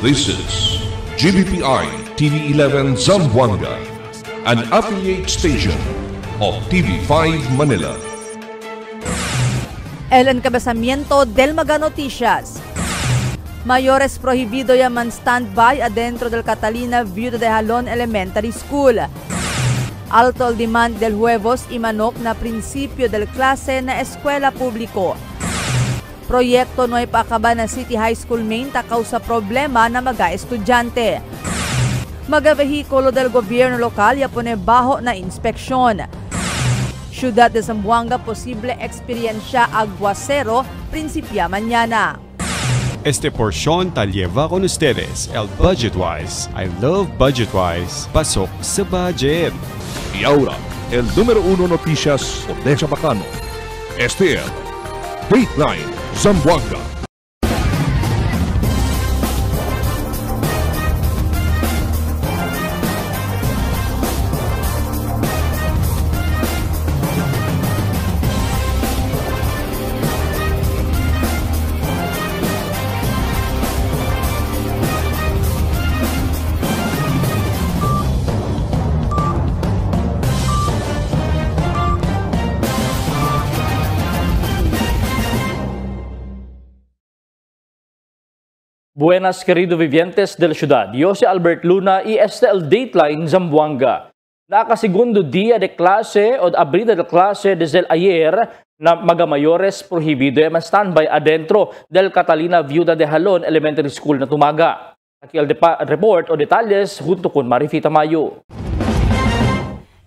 This is GBPI TV11 Zamboanga, an affiliate station of TV5 Manila. El encabezamiento del Maga Noticias. Mayores prohibido llaman standby adentro del Catalina Viuda de Jalón Elementary School. Alto el demand del huevos y manok na prinsipyo del klase na eskwela publiko. Proyekto no ipakaba na City High School main takaw sa problema na mga estudyante. Mga vehikulo del gobyerno lokal yapone baho na inspeksyon. Ciudad de Zamboanga posible experiencia aguacero principia mañana. Este porción te lleva con ustedes el Budgetwise. I love Budgetwise. Pasok sa budget. Y ahora, el número 1 noticias de Chabacano. Este es Dateline Zamboanga. Buenas querido vivientes de la ciudad, yo si Albert Luna y este el Dateline Zamboanga. Nakasegundo día de clase o abrida de clase desde ayer na mga mayores prohibido yung standby adentro del Catalina Viuda de Jalón Elementary School na tumaga. Aquí el report o detalles junto con Marifita Mayo.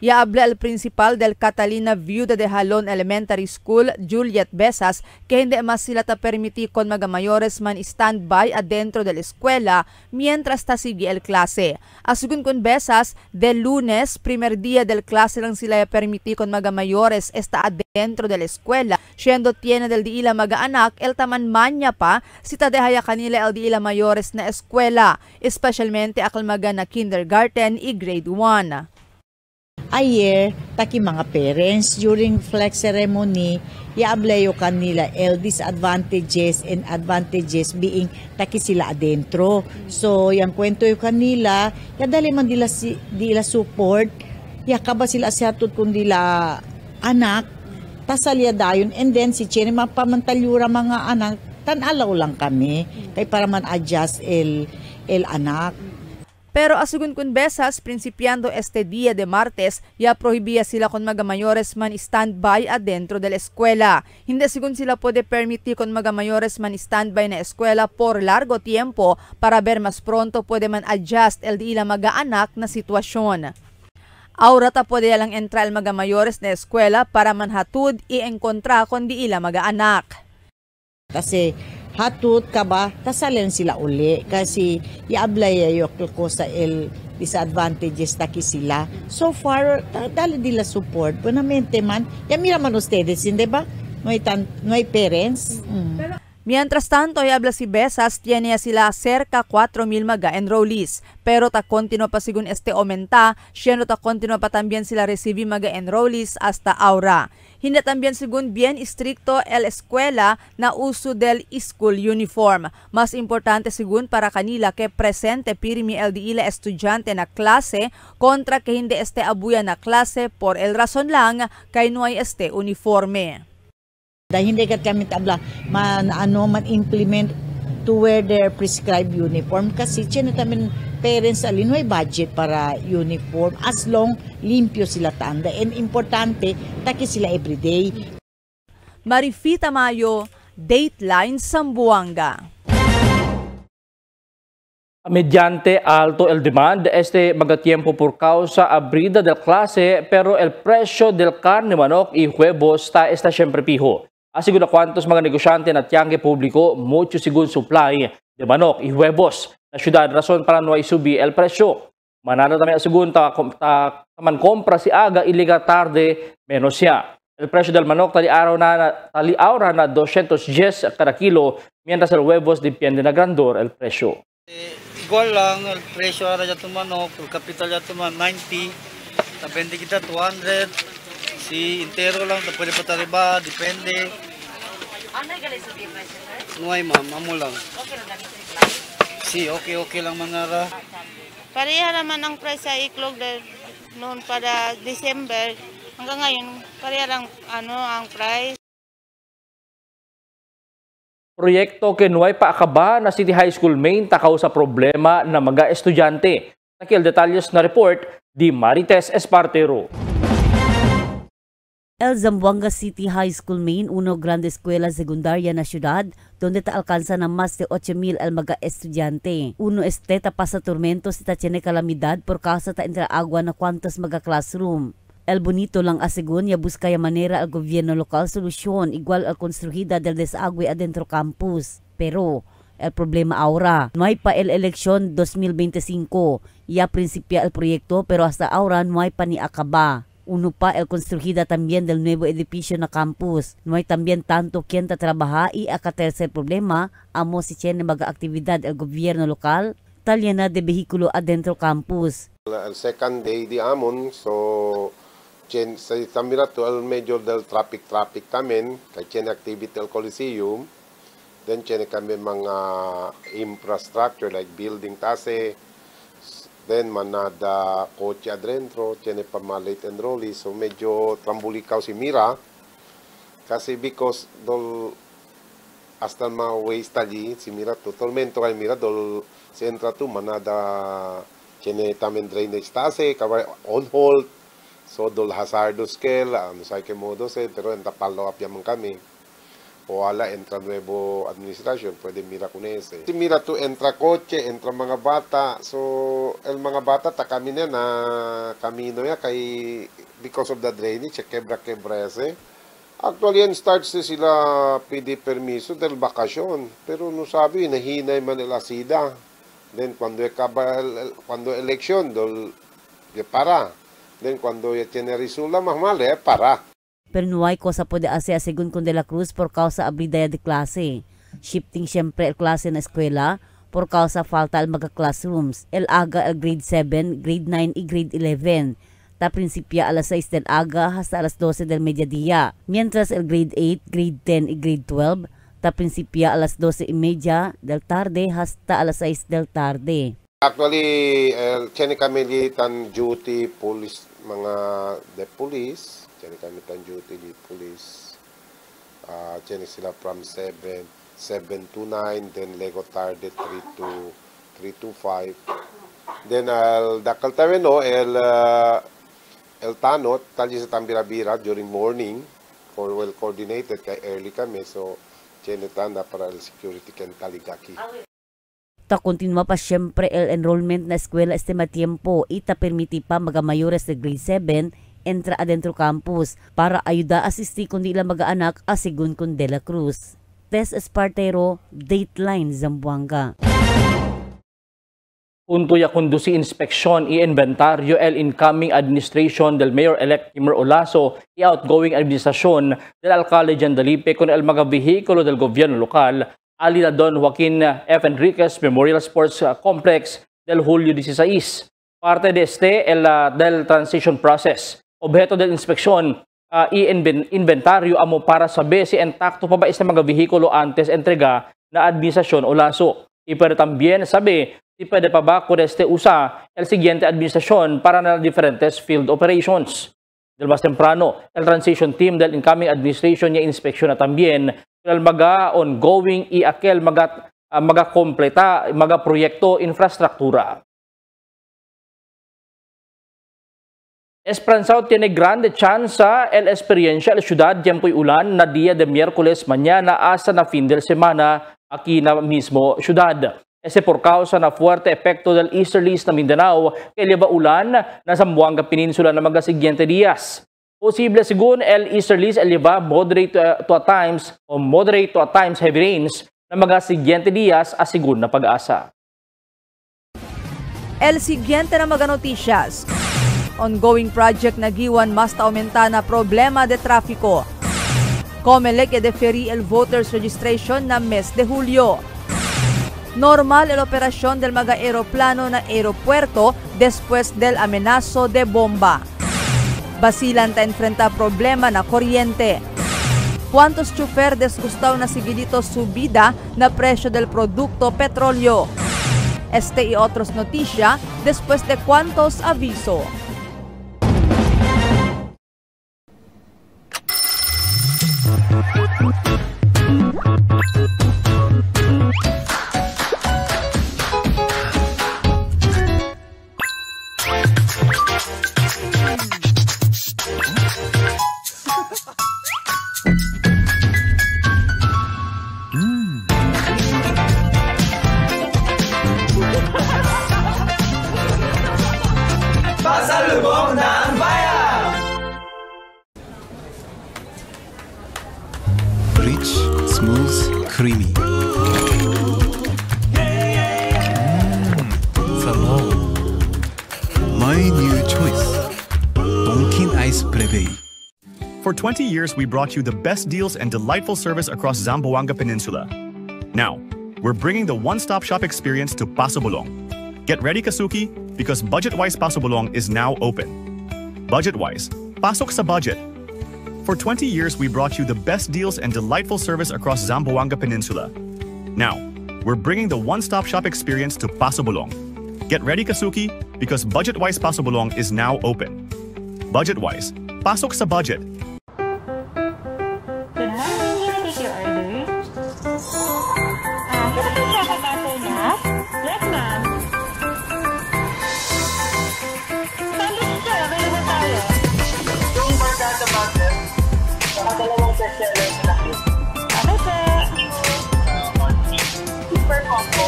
Habla el principal del Catalina Viuda de Jalón Elementary School, Juliet Besas, que hindi mas sila ta permiti con mga mayores man standby adentro de la escuela mientras ta sigue el klase. Asugun con Besas, del lunes, primer día del klase lang sila permiti con mga mayores está adentro de la escuela. Siendo tiene del di ila mga anak, el taman manya pa, si tadehaya kanila el di ila mayores na escuela, especialmente akal mga na kindergarten i grade 1. Ayer, taki mga parents, during flag ceremony, yaablayo kanila el disadvantages and advantages being taki sila adentro. So, yung kwento yung kanila, dali man dila support, yakaba sila asyatud kung dila anak, tasalya dayon, and then si Chene mapamantalyura mga anak, tanalaw lang kami, kay para man adjust el anak. Pero asugun kun Besas, principiando este día de martes, ya prohibía sila con mga mayores man standby adentro de la escuela. Hindi sigun sila pwede permitir con mga mayores man standby na escuela por largo tiempo para ver mas pronto pwede man adjust el di ila mga anak na sitwasyon. Aura ta pwede lang entrar mga mayores na eskuela para manhatud i-enkontra kon di ila mga anak. Kasi hatut ka ba, tasalan sila uli. Kasi iablay ko sa disadvantages taki sila. So far, dali dila support. Buenamente man, mira man ustedes, hindi ba? No hay parents. Mientras tanto, habla si Besas, tiene sila cerca 4,000 mga enrollees. Pero ta continua pa sigun este aumenta, siendo ta continua pa también sila recibir mga enrollees hasta ahora. Hindi también sigun bien estricto el escuela na uso del school uniform. Mas importante sigun para kanila que presente pirmi el di ila estudyante na klase kontra que hindi este abuya na klase por el razon lang kay no ay este uniforme. Dahil hindi ka kami tabla man implement to wear their prescribed uniform kasi tiyan namin parents alin may budget para uniform as long limpyo sila tanda and importante taki sila everyday. Marifita Mayo, Dateline Zamboanga. Mediante alto el demand, este magatiempo por causa abrida del clase, pero el precio del carne manok y huevos está siempre fijo. Así que cuantos mga negosyante na tiangge publiko, mucho sigun supply de manok y huevos na syudad, rason para no isubi el presyo. Manano tamay sigun man compra si aga iliga tarde menos siya. El presyo del manok tali araw na 210 kada kilo, mientras el huevos depende na grandor el presyo. Igual lang el presyo ara jato manok, el capital jato man 90, depende kita 200. Si intero lang, pwede pa tariba, depende. Ano yung galing sa presyo, sir? Nuhay ma'am, amo lang. Okay lang galing sa Si okay lang manara. Pareha naman ang price sa iklog noon para December. Hanggang ngayon, pareha lang ang price. Proyekto kinuway paakaba na City High School main takaw sa problema ng mga estudyante. Nakil detalyos na report di Marites Espartero. El Zamboanga City High School main, uno grande escuela secundaria na syudad, donde ta alcanza na más de 8,000 al mga estudyante. Uno tapos sa tormento si ta tiene calamidad por causa ta entra agua na cuantos mga classroom. El bonito lang asegun ya buscaya manera al gobierno local solusyon igual al construida del desagüe adentro campus. Pero el problema ahora, no hay pa el eleksyon 2025. Ya principia el proyecto pero hasta ahora no hay pa ni acaba. Uno pa el construida también del nuevo edificio na campus. No hay también tanto quien ta trabaja y acá tercer problema, amo si tiene mga actividad el gobierno local, talyana de vehículo adentro campus. El second day di amon, so sa tamira to al medyo del traffic tamen, kay tiene activity al Coliseum, then tiene kami mga infrastructure like building tase, then manada kotse adentro, tiene pa mga late enrollees, so medyo trambulikaw si Mira, kasi because dol hasta mga ways tali, si Mira to, tormento kay Mira, dol sentra to, manada tiene tamen drainage tase, kaway on hold, so dol hazardous scale, sa modo pero entapalo up yaman kami. O ala entra nuevo administrasyon, pwede Mira kunese. Si Mira to entra kotse, entra mga bata. So el mga bata ta kami na kamino ya kay because of the drainage, quebra ese. Actually yan starts sila pidi permiso del bakasyon, pero no sabi nahinay man el asida. Then cuando election dol para. Then cuando ya tiene risula más mal, para. Pero no hay cosa puede hacer según con De La Cruz por causa abrida de clase. Shifting siempre el clase na eskwela por causa falta al mga classrooms. El aga el grade 7, grade 9 y grade 11. Ta principia alas 6 del aga hasta alas 12 del mediodía. Mientras el grade 8, grade 10 y grade 12 ta principia alas 12:30 del tarde hasta alas 6 del tarde. Actually, tiene kami tan duty police, mga de police, tiene kami tan duty di police, tiene sila from 7 to 9, then Lego tarde 3 to 5. Then dakal tayo no, el tanot, tali sa tambira-bira during morning, for well coordinated kay early kami, so tiene tanda para el security can taligaki. Ta continua pa siyempre el enrollment na eskwela este matiempo ita permiti pa mga mayores de grade 7 entra adentro campus para ayuda asisti kundi ila mga anak asigun kun De La Cruz. Tess Espartero, Dateline Zamboanga. Punto ya conduci inspeksyon i inventaryo el incoming administration del Mayor-elect Kimmer Olaso i outgoing administrasyon del alcalde Jan Dalipe con el mga vehikulo del gobierno lokal ali na Don Joaquin F. Enriquez Memorial Sports Complex del Hulyo 16. Parte de del transition process. Objeto del inspeksyon, i-inventaryo amo para saber si intakto pa ba este mga vehikulo antes entrega na administrasyon Olaso. Y pero también sabi si pwede pa ba con usa el siguiente administrasyon para na diferentes field operations. Del mas temprano, el transition team del incoming administration niya inspeksyon na también el mga ongoing i aquel mga kompleta mga proyekto infrastruktura. Esperanzado tiene grande chance el experiencia la ciudad tiempo'y ulan na día de miércoles mañana hasta na fin de semana aquí na mismo ciudad. Ese por causa na fuerte epekto del easterlies na Mindanao que eleva ulan na Zamboanga Peninsula na mga siguiente días. Posible según el easterlies eleva moderate to at times heavy rains na mga siguiente días asigun na pag-asa. El siguiente na mga noticias. Ongoing project na giwan mas aumenta na problema de trafiko. Comelec deferi el voters registration na mes de Julio. Normal el operasyon del mga aeroplano na aeropuerto después del amenazo de bomba. Basilan ta enfrenta problema na kuryente. ¿Cuántos chofer desgustaw na sigilito subida na presyo del produkto petrolyo? Este y otros noticia después de cuantos aviso. Pasalubong ng bayan! Rich, smooth, creamy. Sabaw. My new choice. Donkin Ice Prebe. For 20 years, we brought you the best deals and delightful service across Zamboanga Peninsula. Now, we're bringing the one-stop shop experience to Paso Bulong. Get ready, Kasuki, because Budget-Wise Paso Bulong is now open. Budget-Wise, pasok sa budget. For 20 years, we brought you the best deals and delightful service across Zamboanga Peninsula. Now, we're bringing the one-stop shop experience to Paso Bulong. Get ready, Kasuki, because Budget-Wise Paso Bulong is now open. Budget-Wise, pasok sa budget. Super combo.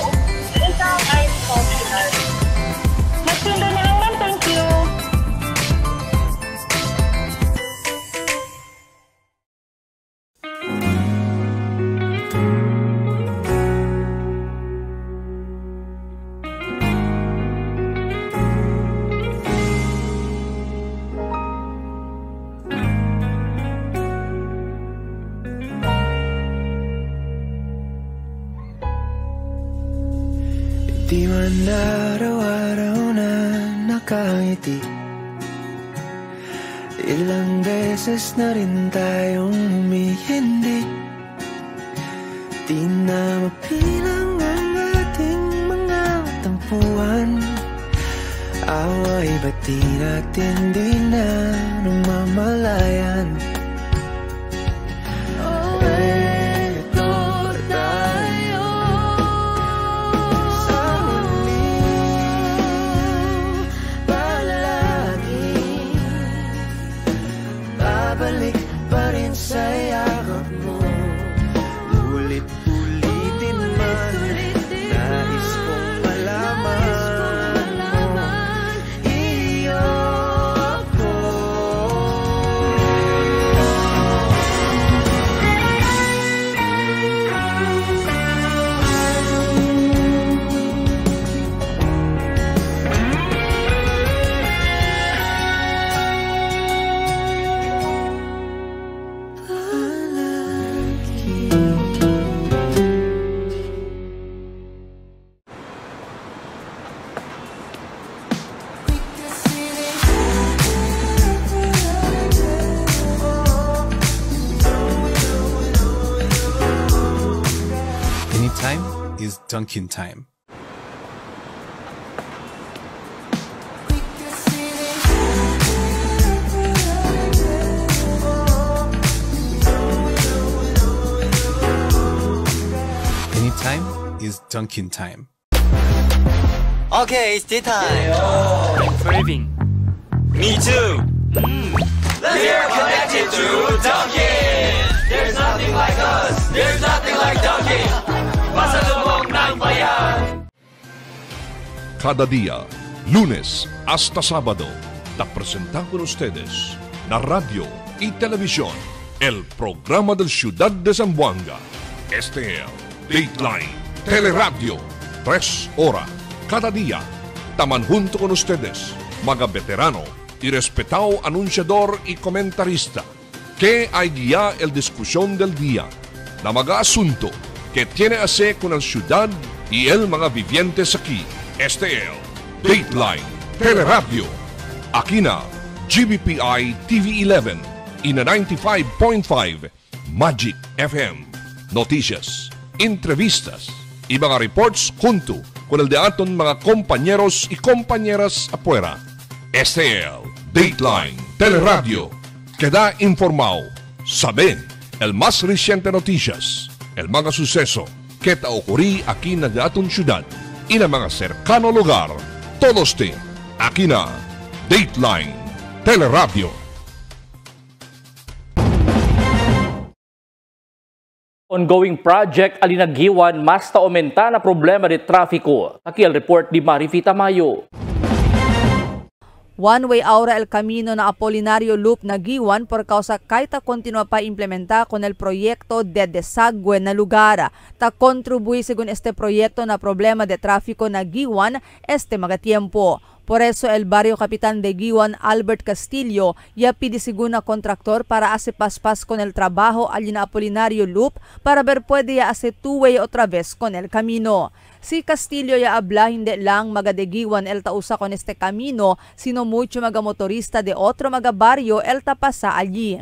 Isang ice optional. Magsundo na lang, ma'am. Thank you. Di man araw-araw na nakangiti, ilang beses na rin tayong humihindi. Di na mapilang ang ating mga tampuhan. Away ba't di natin di na namamalayan? Babalik pa rin sa yakap mo, ulit-ulitin man. Nais kong malaman mo, iyo ako. Anytime is Dunkin' time. Anytime is Dunkin' time. Okay, it's tea time. Craving. Me too. We're connected to Dunkin'. There's nothing like us. There's nothing like Dunkin'. Pasalubong ng bayan. Cada día, lunes hasta sábado, te presentan con ustedes la radio y televisión, el programa del Ciudad de Zamboanga. Este es Dateline Teleradio, 3 horas cada día. Taman junto con ustedes, mga veterano y respetado anunciador y comentarista, que hay guía el discusión del día, na mga asunto que tiene a ver con la ciudad y el mga vivientes aquí. Este es Dateline Teleradio. Aquí na GBPI TV11 y na 95.5 Magic FM. Noticias, entrevistas y mga reports junto con el de aton mga compañeros y compañeras afuera. STL, Dateline, Teleradio. Queda informado. Sabe el más reciente noticias, el mga suceso que ta ocurrí aquí na de aton syudad y na mga cercano lugar. Todos aquí na Dateline, Teleradio. Ongoing project alinagiwan mas aumenta na problema de trafiko. Takil report di Marifita Mayo. One-way ahora el camino na Apolinario Loop na giwan por causa kay ta continua pa implementa con el proyecto de desagüe na lugar. Ta contribuye según este proyecto na problema de tráfico na giwan este mga tiempo. Por eso el barrio Kapitan de Giwan, Albert Castillo, ya pide según kontraktor para hace paspas con el trabajo allí na Apolinario Loop para ver puede ya hace two-way otra vez con el camino. Si Castillo ya habla hindi lang magadegiwan el tausa con este camino, sino mucho mga motorista de otro mga barrio el tapasa allí.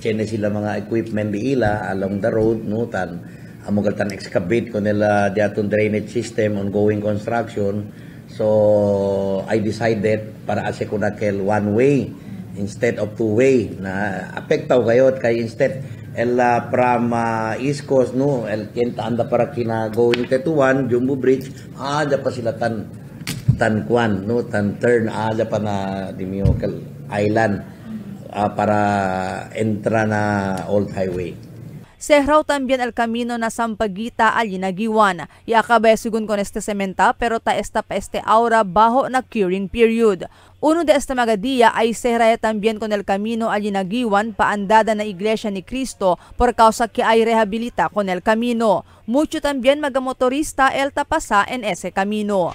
Tiene sila mga equipment di ila along the road, no, tan amogal tan excavate con el diaton drainage system, ongoing construction. So I decided para ase ko nakel one way instead of two way na apektaw kayo kay instead el from East Coast no el kenta anda para kina going Tetuan Jumbo Bridge aja pa sila tan kwan no tan turn aja pa na Dimiocal Island para entra na Old Highway. Cerrado también el camino na Sampaguita allí na Giwan. Y acaba según con este sementa pero ta esta pa este ahora bajo na curing period. Uno de este mga día ay cerrado también con el camino allí na Giwan paandada na Iglesia ni Cristo por causa que ay rehabilita con el camino. Mucho también mga motorista el tapasa en ese camino.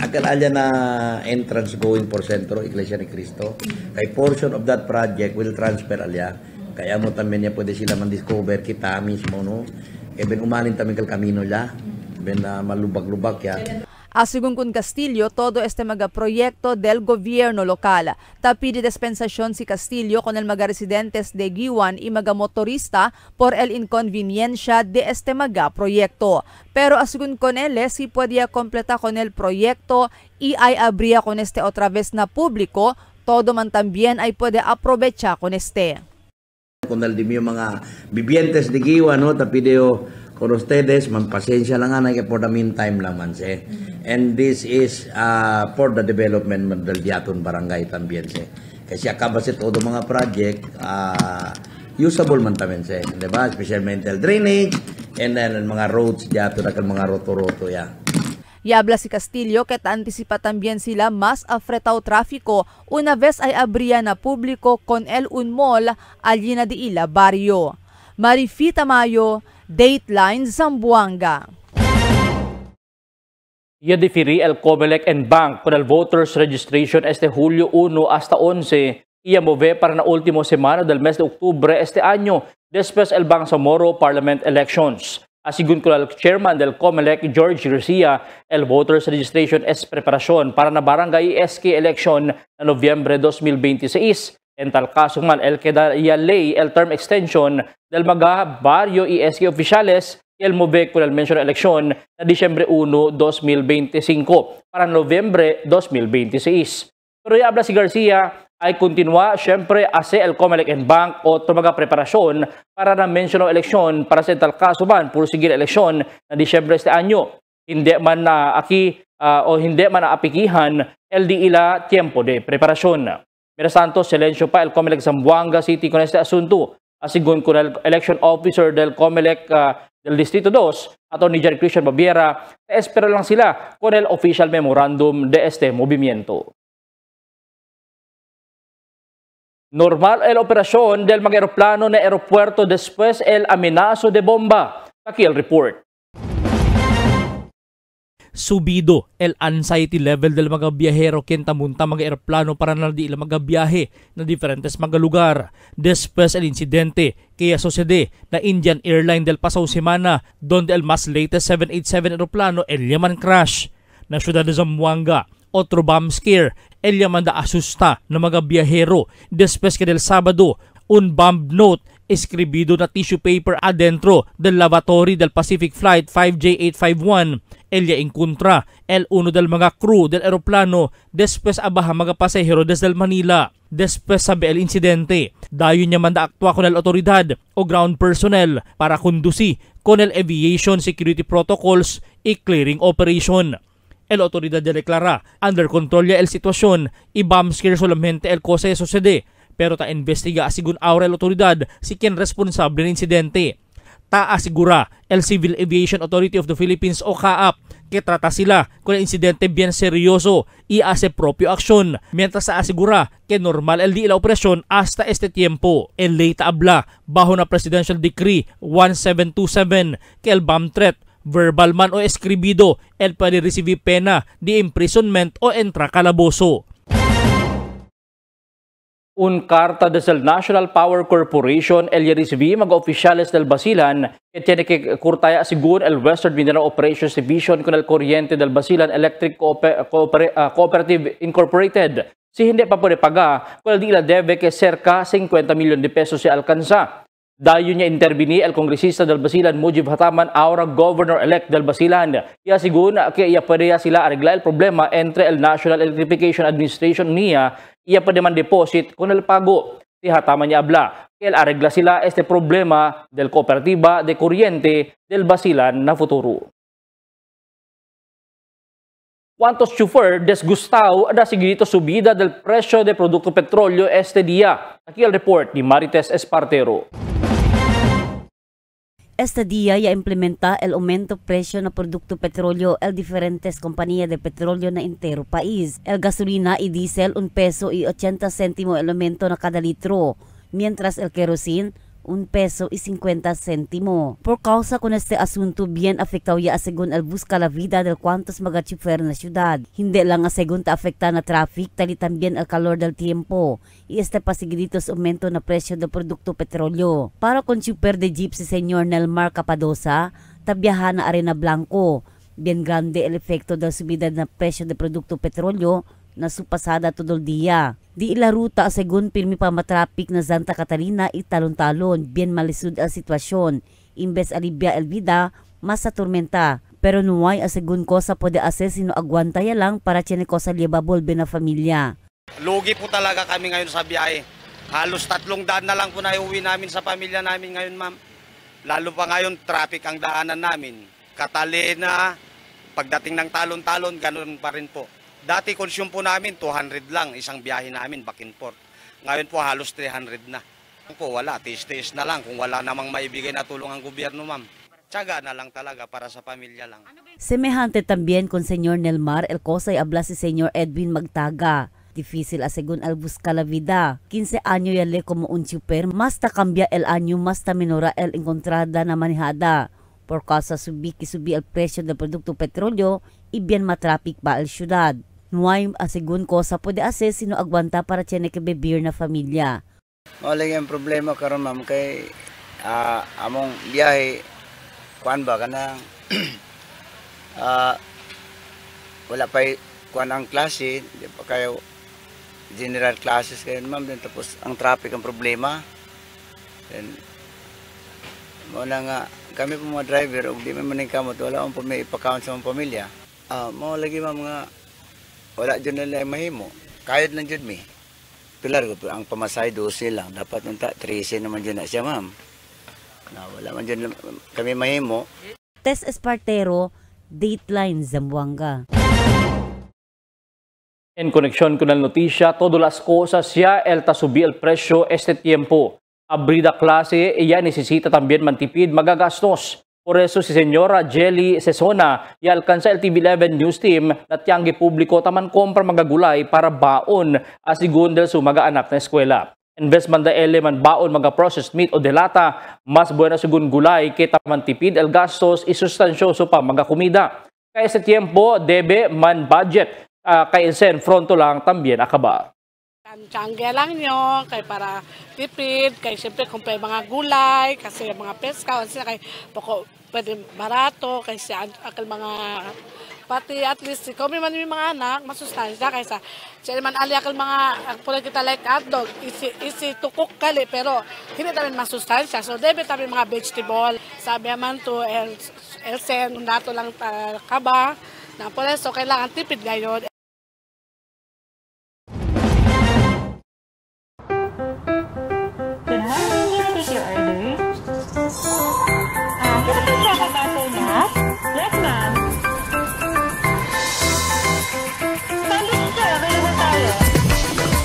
Akal alya na entrance going por Centro Iglesia ni Cristo. Kay portion of that project will transfer alya. Kaya mo también ya pwede sila man-discover kita mismo, no? Ben umalin también kal kamino ya. Ben malubag-lubag ya. Según con Castillo, todo este mga proyecto del gobierno local. Tapi de dispensación si Castillo con el mga residentes de Giwan y mga motorista por el inconveniencia de este mga proyecto. Pero según con él, si podía completar con el proyecto y ay abría con este otra vez na público, todo man también ay puede aprovechar con este. Con el dimio mga vivientes de Giwan, no, tapideo con ustedes, man pasensya lang anay que for the meantime lang man se. And this is for the development del Diaton Barangay también se. Kasi acaba se todo mga project usable man también se, di ba? Especialmente el drainage and then mga roads Diaton at mga roto-roto ya. Y habla si Castillo que anticipa también sila mas afretao tráfico una vez ay abría na público con el un mall allí na di ila barrio. Marifita Mayo, Dateline, Zamboanga. Ya diferí el Comelec and Bank con el voters registration este Julio 1 hasta 11 y move para na último semana del mes de octubre este año después el Bangsamoro Parliament elections. Asigun ko al chairman del Comelec, George Garcia, el voters registration es preparasyon para na barangay SK election na Nobyembre 2026. En tal caso man, el quedaría ley el term extension del mga barrio y SK oficiales y el move con el mention election na Disyembre 1, 2025 para Nobyembre 2026. Pero ya habla si Garcia, ay continua siyempre ase el Comelec and Bank o mga preparasyon para na mention eleksyon para sa tal kaso man pursigil eleksyon na Disyembre este anyo. Hindi man na o hindi man na apikihan el di ila tiempo de preparasyon. Mientras tanto, silencio pa el Comelec Zamboanga City con este asunto. Asigun con el election officer del Comelec del Distrito 2, Atty. Jerry Christian Babiera, espera lang sila con el official memorandum de este movimiento. Normal el operasyon del mga aeroplano na aeropuerto después el amenazo de bomba. Aquí el report. Subido el anxiety level del mga biyahero kintamunta mga aeroplano para na di mga biyahe na diferentes mga lugar. Después el incidente kaya sucede na Indian Airline del pasaw semana donde el mas latest 787 aeroplano el yaman crash. Na syudad de Zamboanga, otro bomb scare el yaman da asusta na mga biyahero. Después que del Sabado, un bomb note escribido na tissue paper adentro del lavatory del Pacific Flight 5J851. Elia inkontra el uno del mga crew del aeroplano después abaha mga pasahero desde Manila. Después sabi el insidente, dayon niya man aktwa con el otoridad o ground personnel para kundusi con el aviation security protocols y clearing operation. El otoridad ya deklara, under control ya el sitwasyon, i-bomb scare solamente el cosa de sucede, pero ta investiga asigun ahora el otoridad si quien responsable ng insidente. Ta asigura el Civil Aviation Authority of the Philippines o CAAP que trata sila con el incidente bien seryoso y hace propio aksyon, mientras sa asigura que normal el di la operasyon hasta este tiempo. El ley taabla bajo na Presidential Decree 1727 que el bomb threat, verbal man o eskribido, el pwede recibir pena de imprisonment o entra calaboso. Un carta desde el National Power Corporation el recibí mga oficiales del Basilan que tiene que cortaya según el Western Mindanao Operations Division con el corriente del Basilan Electric Cooperative Incorporated. Si hindi pa pwede paga, kung di la debe que cerca 50 milyon de pesos si alcanza. Dayon niya intervini el kongresista del Basilan Mujib Hataman, ahora governor-elect del Basilan. Ya sigun que iya pwede sila arregla el problema entre el National Electrification Administration niya iya pwede man deposit con el pago. Si Hataman niya habla que el arregla sila este problema del Cooperativa de Corriente del Basilan na futuro. ¿Cuántos chofer desgustado na sigurito subida del presyo de producto petróleo este día? Aquí el report ni Marites Espartero. Este día ya implementa el aumento presyo na produkto petrolyo el diferentes compañía de petrolyo na entero país. El gasolina y diesel 1 peso y 80 centimo el aumento na kada litro, mientras el kerosene 1 peso y 50 centimo. Por causa con este asunto bien afectado ya según el busca la vida del cuantos mga chofer na syudad. Hindi lang según ta afekta na traffic, tali tambien el calor del tiempo. Y este pasigritos aumento na presyo del produkto petrolyo. Para con chofer de jeep si Senyor Nelmar Capadosa, tabiyahan na Arena Blanco. Bien grande el efecto del subida na presyo del produkto petrolyo na supasada todo el día. Di ila ruta según pirmi pa matrapik na Santa Catalina y talon-talon, bien malisud ang sitwasyon. Imbes alibya el vida, mas sa tormenta. Pero nuway asegun ko sa pwede ase sino agwanta ya lang para tiene ko sa liababol na familia. Lugi po talaga kami ngayon sa biyahe. Halos 3 daan na lang po na iuwi namin sa pamilya namin ngayon, ma'am. Lalo pa ngayon, traffic ang daanan namin. Catalina, pagdating ng talon-talon, ganun pa rin po. Dati consume po namin 200 lang isang biyahe namin back and forth. Ngayon po halos 300 na. Po wala, tiis-tiis na lang kung wala namang maibigay na tulong ang gobyerno, ma'am. Tiyaga na lang talaga para sa pamilya lang. Semejante también con Señor Nelmar el cosa y habla si Señor Edwin Magtaga. Difícil asegun al busca la vida. 15 años ya le como un chuper, mas ta cambia el año, mas ta minora el encontrada na manejada. Por causa subi el presyo del produkto petrolyo y bien matrapik ba al syudad. Nuay asegun ko sa pwede ase sino agwanta para tiene que bebir na familia. Wala yung problema karon ma'am kay among biyahe kuan ba kanang wala pa kuan ang klase, di pa kayo general classes kayo ma'am, din tapos ang traffic ang problema. Then wala nga kami po mga driver ug di man maning kamot wala on po may ipakount sa mga pamilya. Mao lagi ma'am nga wala dyan nila mahimo. Kayod lang dyan mi. Pilar ko ang pamasay 12 lang. Dapat nunta 13 naman dyan na siya ma'am. Wala man dyan kami mahimo. Tess Espartero, Dateline Zamboanga. En conexión con la noticia, todas las cosas ya el subir el precio este tiempo. Abrida clase, ella necesita también mantipid magagastos. Por eso si Senyora Jelly Sesona y alcanza el TV11 News Team na tiyanggi publiko taman kompra mga gulay para baon asigun del sumaga anak na eskwela. Investment da eleman baon mga processed meat o delata, mas buena sigun gulay kita man tipid el gastos isustansyoso pa mga kumida. Kaya sa tiempo debe man budget, kaya sen fronto lang tambien akaba. Tiyangge lang nyo, kay para tipid, kay siyempre kumpay mga gulay, kasi mga peska, kasi kay poko pwede barato, kay siya akal mga pati at least kung man yung mga anak, masustansya kaysa siya man aliakal mga pula kita like hotdog, isi tukok kali pero hindi namin masustansya. So debit namin mga vegetable, sabi naman to elsen, dato lang kaba, na pula so kailangan tipid gayon. Yes, ma'am. Sandwich sir, available tayo.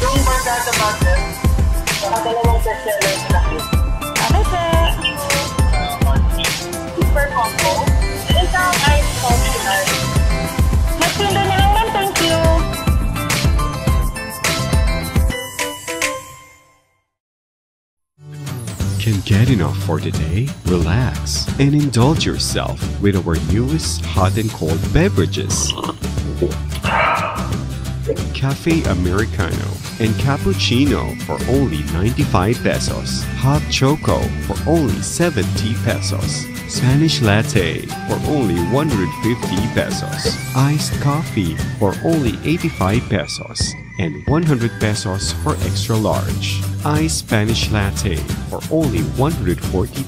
Yung barkada butter, saka dalawang bestseller sa laki. Okay, sir. Super combo. Isang ice popular. Magtinda na lang, ma'am. Thank you. Can get enough for the day? Relax and indulge yourself with our newest hot and cold beverages. Cafe Americano and Cappuccino for only 95 pesos. Hot Choco for only 70 pesos. Spanish Latte for only 150 pesos. Iced Coffee for only 85 pesos. And 100 pesos for extra large. Iced Spanish Latte for only 140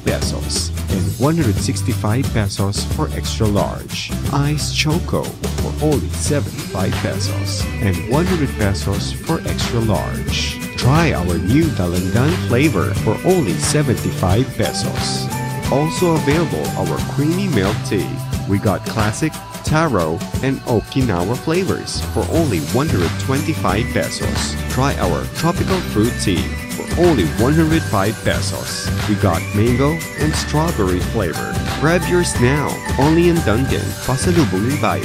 pesos and 165 pesos for extra large. Iced Choco for only 75 pesos and 100 pesos for extra large. Try our new Dalandan flavor for only 75 pesos. Also available our creamy milk tea. We got classic, taro, and Okinawa flavors for only 125 pesos. Try our tropical fruit tea for only 105 pesos. We got mango and strawberry flavor. Grab yours now, only in Dunkin, Pasalubong ng Bayan.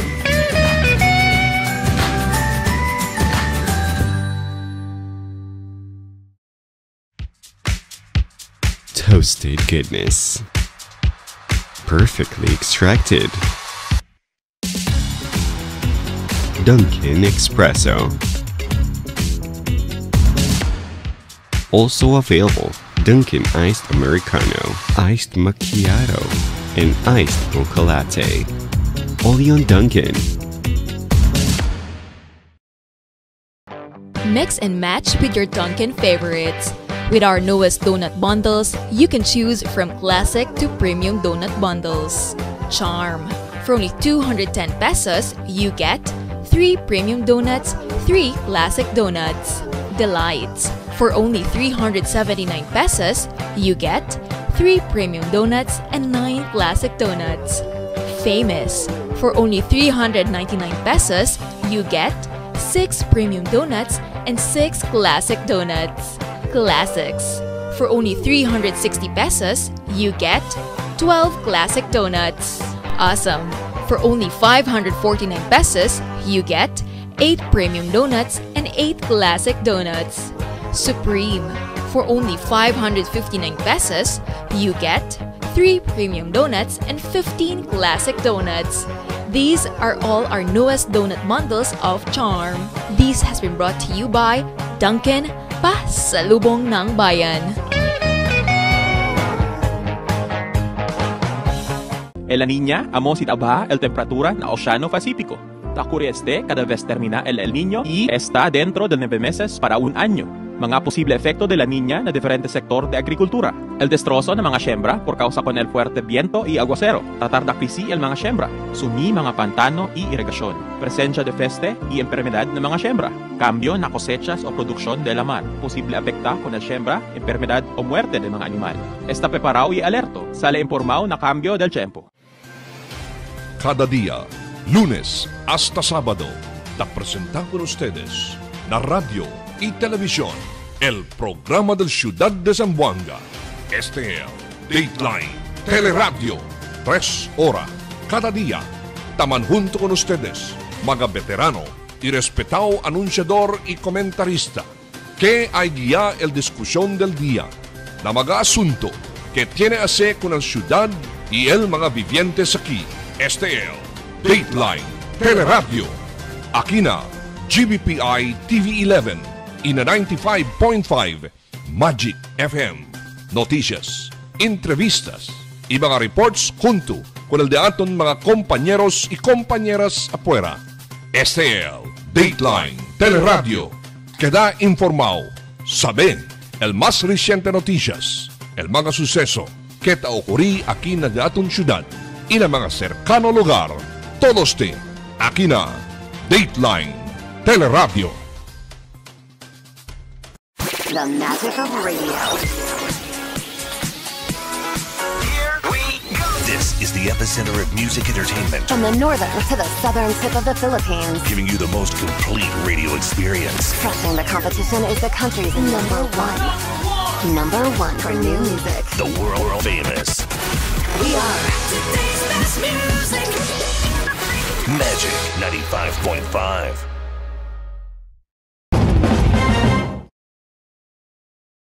Toasted goodness. Perfectly extracted. Dunkin Espresso. Also available, Dunkin Iced Americano, Iced Macchiato, and Iced Mocha Latte. Only on Dunkin. Mix and match with your Dunkin favorites. With our newest donut bundles, you can choose from classic to premium donut bundles. Charm. For only 210 pesos, you get 3 premium donuts, 3 classic donuts. Delights. For only 379 pesos, you get 3 premium donuts and 9 classic donuts. Famous. For only 399 pesos, you get 6 premium donuts and 6 classic donuts. Classics. For only 360 pesos, you get 12 classic donuts. Awesome. For only 549 pesos, you get 8 premium donuts and 8 classic donuts. Supreme. For only 559 pesos, you get 3 premium donuts and 15 classic donuts. These are all our newest donut bundles of Charm. This has been brought to you by Dunkin, Pasalubong ng Bayan. El La Niña, amo si tabaja el temperatura na Oceano Pacífico. Ocurre cada vez termina el Niño y está dentro de 9 meses para un año. Mga posible efecto de La Niña na diferente sector de agrikultura. El destrozo ng mga siembra por causa con el fuerte viento y aguacero. Tratar de krisi el mga siembra. Sumi mga pantano y irrigasyon. Presencia de peste y enfermedad ng mga siembra. Cambio na cosechas o produksyon de la mar. Posible afecta con el siembra, enfermedad o muerte de mga animal. Está preparado y alerto. Sale informado na cambio del tiempo. Cada día, lunes hasta sábado, te presentamos con ustedes la radio y televisión, el programa del Ciudad de Zamboanga. Este es Dateline Teleradio, 3 horas cada día. Taman junto con ustedes, mga veterano y respetado anunciador y comentarista, que hay guía el discusión del día, na mga asunto que tiene a hacer con la ciudad y el mga vivientes aquí. Este es Dateline Teleradio. Aquí na GBPI TV11 y na 95.5 Magic FM. Noticias, entrevistas y mga reports junto con el de aton mga compañeros y compañeras afuera. STL, Dateline, Teleradio. Queda informado. Sabe el más reciente noticias, el mga suceso que ta ocurrí aquí na aton ciudad y na mga cercano lugar. Todos aquí na Dateline, Teleradio. The magic of radio. This is the epicenter of music entertainment. From the northern to the southern tip of the Philippines. Giving you the most complete radio experience. Crushing the competition is the country's number one. Number one for new music. The world famous. We are today's best music. Magic 95.5.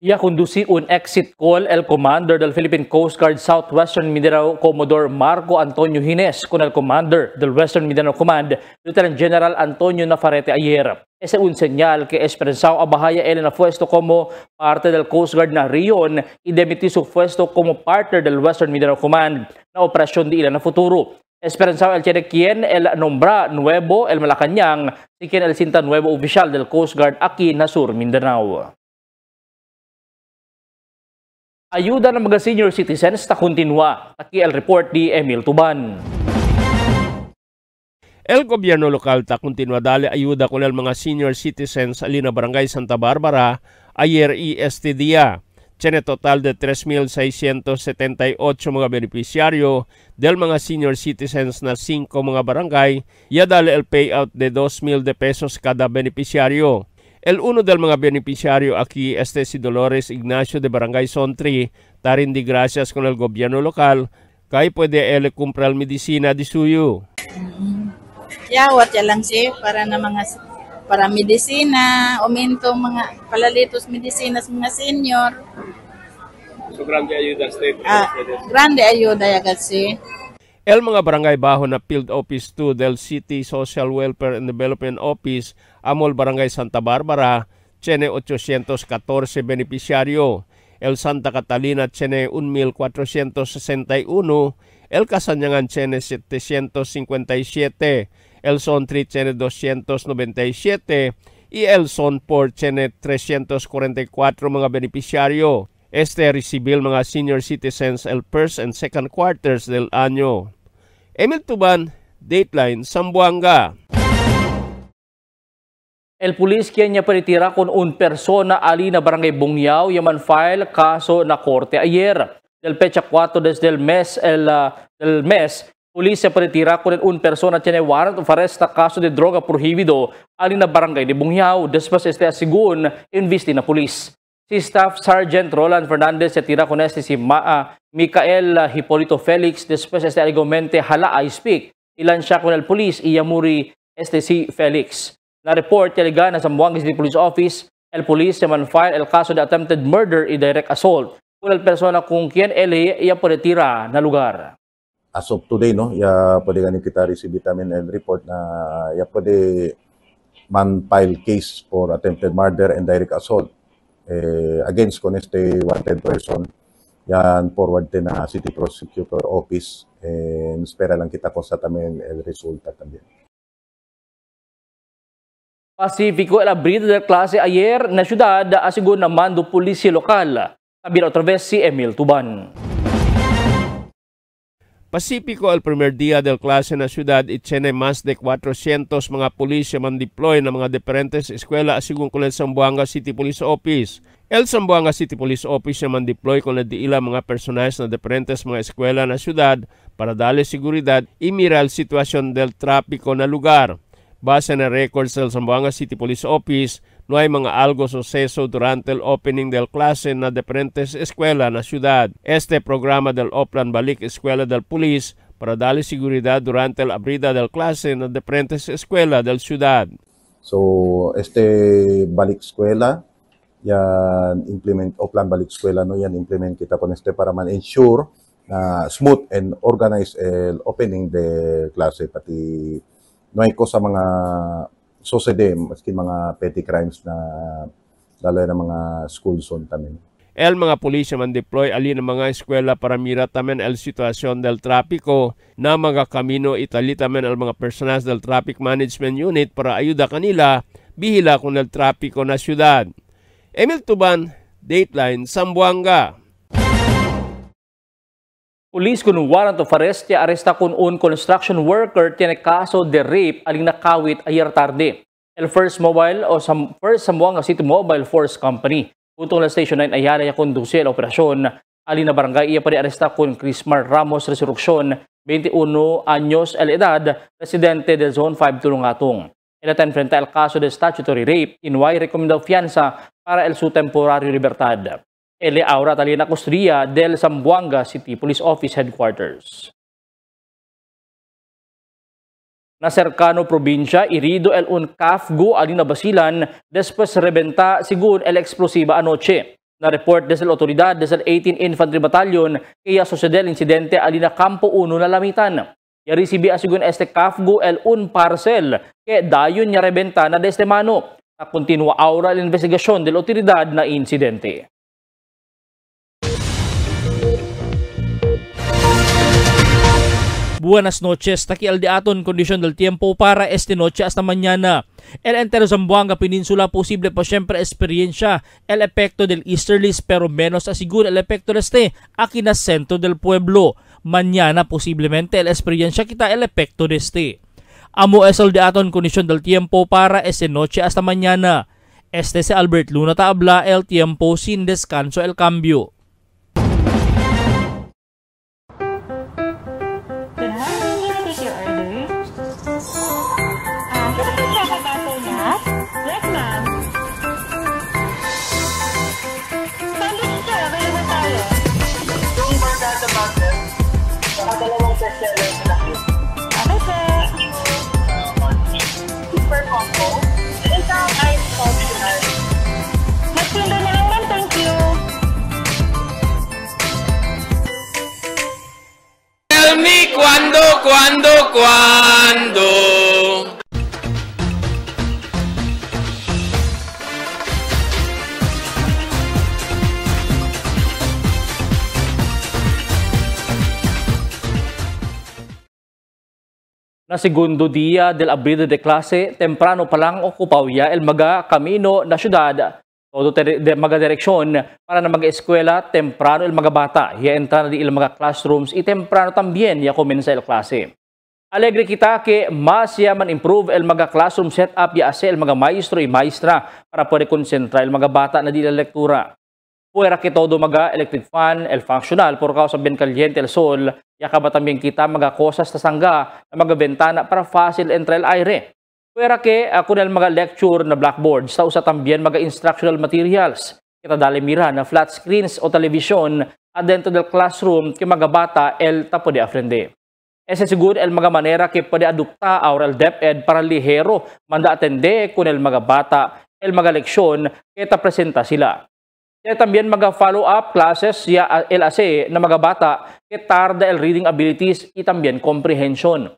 Ya conducí un exit call el commander del Philippine Coast Guard Southwestern Mindanao Commodore Marco Antonio Gines con el commander del Western Mindanao Command, Lieutenant General Antonio Nafarrete ayer. Ese un señal que esperanzao a bahaya él na puesto como parte del Coast Guard na riyon y demití su puesto como partner del Western Mindanao Command na operasyon di ilan na futuro. Esperanzao el tiene quien el nombra nuevo el Malacañang, si quien el cinta nuevo oficial del Coast Guard aquí na Sur Mindanao. Ayuda ng mga senior citizens na kontinua. Taki el report ni Emil Tuban. El gobyerno lokal ta kontinua dali ayuda con el mga senior citizens alina Barangay Santa Barbara ayer y este día. Tiene total de 3,678 mga beneficiaryo del mga senior citizens na 5 mga barangay ya dali el payout de 2,000 de pesos kada beneficiaryo. El uno del mga beneficiario aquí si Dolores Ignacio de Barangay Sontri, tarin di gracias con el gobierno local, kay pwede ele comprar medicina di suyo. Yawat ya lang si para medisina, aumento mga palalitos medisinas mga senior. So grande ayuda grande ayuda ya kasi. El mga barangay baho na Field Office 2 del City Social Welfare and Development Office amol Barangay Santa Barbara, tiene 814 beneficiario. El Santa Catalina tiene 1,461. El Casanyangan tiene 757. El Sontri tiene 297. Y el Sonport tiene 344 mga beneficiario. Recibil mga senior citizens el first and second quarters del año. Emil Tuban, Dateline, Zamboanga. El pulis quien niya paritira con un persona ali na Barangay Bungyao yaman file kaso na korte ayer. Del pecha 4 desde el mes, pulis niya paritira con un persona tiene warrant of arrest na kaso de droga prohibido ali na Barangay de Bungyao después asigun investi na pulis. Si Staff Sergeant Roland Fernandez se tira con si Micael Hipolito Felix después argumente hala I speak. Ilan siya con el police y yamuri si Felix. Na report yaliga na Zamboanga City Police Office, el police naman file el caso de attempted murder y direct assault. Kung el persona kung quien ele iya po retira na lugar. As of today, no, ya pwede ganin kita receive vitamin and report na ya pwede man file case for attempted murder and direct assault. Against con wanted person, yan forward din na City Prosecutor Office, espera lang kita kung sa tamin el resulta también. Pacifico el abrido de clase ayer na syudad asigun naman do pulisya lokal. Sabi otra vez si Emil Tuban. Pacifico el primer día del klase na syudad tiene más de 400 mga pulisya man deploy na mga diferentes eskwela asigun con el Zamboanga City Police Office. El Zamboanga City Police Office naman deploy con el diila mga personajes na diferentes mga eskwela na syudad para darle seguridad y mirar sitwasyon del trapiko na lugar. Base na records del Zamboanga City Police Office, no hay mga algo suceso durante el opening del klase na diferentes eskwela na syudad. Programa del Oplan Balik Eskwela del Police para darle seguridad durante el abrida del klase na diferentes eskwela del syudad. So, balik eskwela, yan Oplan Balik Eskwela, no, yan implement kita con para man-ensure na smooth and organized el opening de klase, pati no hay ko sa mga sucede, maski mga petty crimes na lalo na mga school zone tamin. El mga pulisya man deploy ali ng mga eskwela para mira tamen el sitwasyon del trapiko na mga kamino itali tamen el mga personas del traffic management unit para ayuda kanila bihila kun el trapiko na syudad. Emil Tuban, Dateline, Zamboanga. Pulis kun warrant of arrest ti aresta kun un construction worker ti kaso de rape aling nakawit ayer tarde. El First Mobile o First Zamboanga City Mobile Force Company. Puntong la Station 9 ayara ya kondusi la operasyon. Alin na barangay iya pa aresta kun Crismar Ramos Resurrección, 21 anyos el edad, residente del Zone 5 Tulungatong. Ilatan frente al caso de statutory rape, inway recomendado fianza para el su temporario libertad. Ele aura talina custodia del Zamboanga City Police Office Headquarters. Na cercano probinsya, irido el un kafgu alin na basilan después rebenta sigun el explosiva anoche. Na report desde la autoridad desde el 18 Infantry Battalion kaya sucede el incidente alin na Campo 1 na lamitan. Ya recibi asigun este kafgu el un parcel que dayon niya rebenta na desde mano. Na continua aura el investigasyon de la autoridad na incidente. Buenas noches, takialdeaton kondisyon del tiempo para esta noche hasta mañana. El entero Zamboanga Peninsula posible pa siempre experiencia el efecto del easterlies pero menos asigura el efecto de este aquí na centro del pueblo. Mañana posiblemente el experiencia kita el efecto de este. Amo es el deaton kondisyon del tiempo para esta noche hasta mañana. Este si Albert Luna Tabla, el tiempo sin descanso el cambio. Super combo. Isang ice optional. Magtinda na lang man, thank you. Tell me cuando. Na segundo dia del abril de clase, temprano pa lang okupaw ya el mga kamino na syudad, todo mga direksyon para na mag-eskwela, temprano el mga bata, ya entra na di el mga classrooms, y temprano tambien ya komensa el klase. Alegre kita que mas ya man improve el mga classroom setup ya ase el mga maestro y maestra para pwede konsentra el mga bata na di la lektura. Puwera que todo mga electric fan, el functional, por causa bien caliente el sol, ya kaba también kita mga cosas na sangga na mga bentana para fácil entre el aire. Puwera que kung el mga lecture na blackboards, sa usa también mga instructional materials. Kita dali mira na flat screens o television adentro del classroom que mga bata el tapo de aprende. Ese siguro el mga manera que pwede adopta ahora el DepEd para ligero manda atende kung el mga bata el mga leksyon que ta presenta sila. Kaya también mga follow-up classes ya el AC na mga bata que tarda el reading abilities y también comprehension.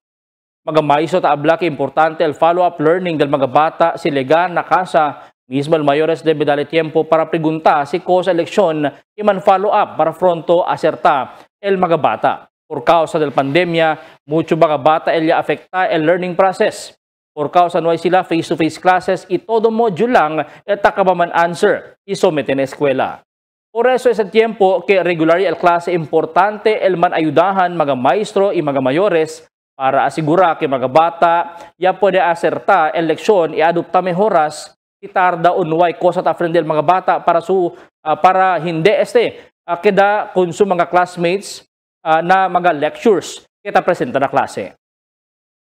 Mga maestro taabla que importante el follow-up learning del mga bata si legan na casa mismo el mayores debe darle tiempo para pregunta si cosa leksyon y man follow-up para pronto acerta el mga bata. Por causa del pandemia, mucho mga bata el ya afecta el learning process. Por causa no hay sila face-to-face classes y todo module lang etakabaman answer y somete na eskwela. Por eso es el tiempo que regular el klase importante el man ayudahan mga maestro y mga mayores para asigura que mga bata ya puede acerta el leksyon y adopta mejoras y tarda unuay cosa ta aprender mga bata para hindi keda kung su mga classmates na mga lectures kita presenta na klase.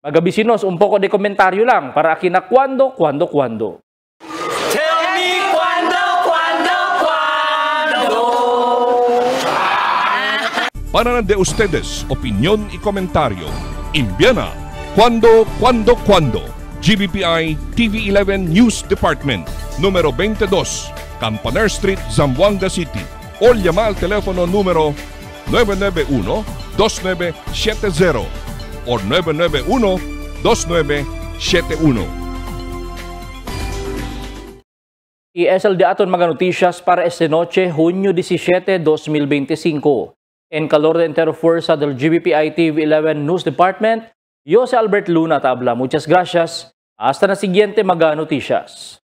Mga bisinos, un poco de komentaryo lang para akin na cuando. Tell me cuando. Para de ustedes, opinión y comentario. Envíana cuando. GBPI TV11 News Department, número 22, Campaner Street, Zamboanga City. O llama al teléfono número 991-2970 o 991-2971. ESL de aton mga noticias para este noche, Hunyo 17, 2025. En calor de entero fuerza del GBPI TV 11 News Department, yo si Albert Luna Tabla. Muchas gracias. Hasta na siguiente mga noticias.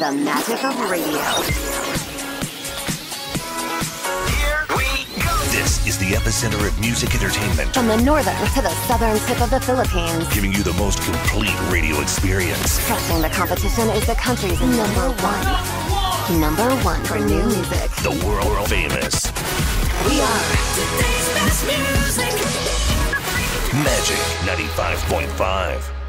The magic of radio. This is the epicenter of music entertainment, From the northern to the southern tip of the Philippines. giving you the most complete radio experience. Crushing the competition is the country's number one. Number one for new music. The world famous We are Magic 95.5.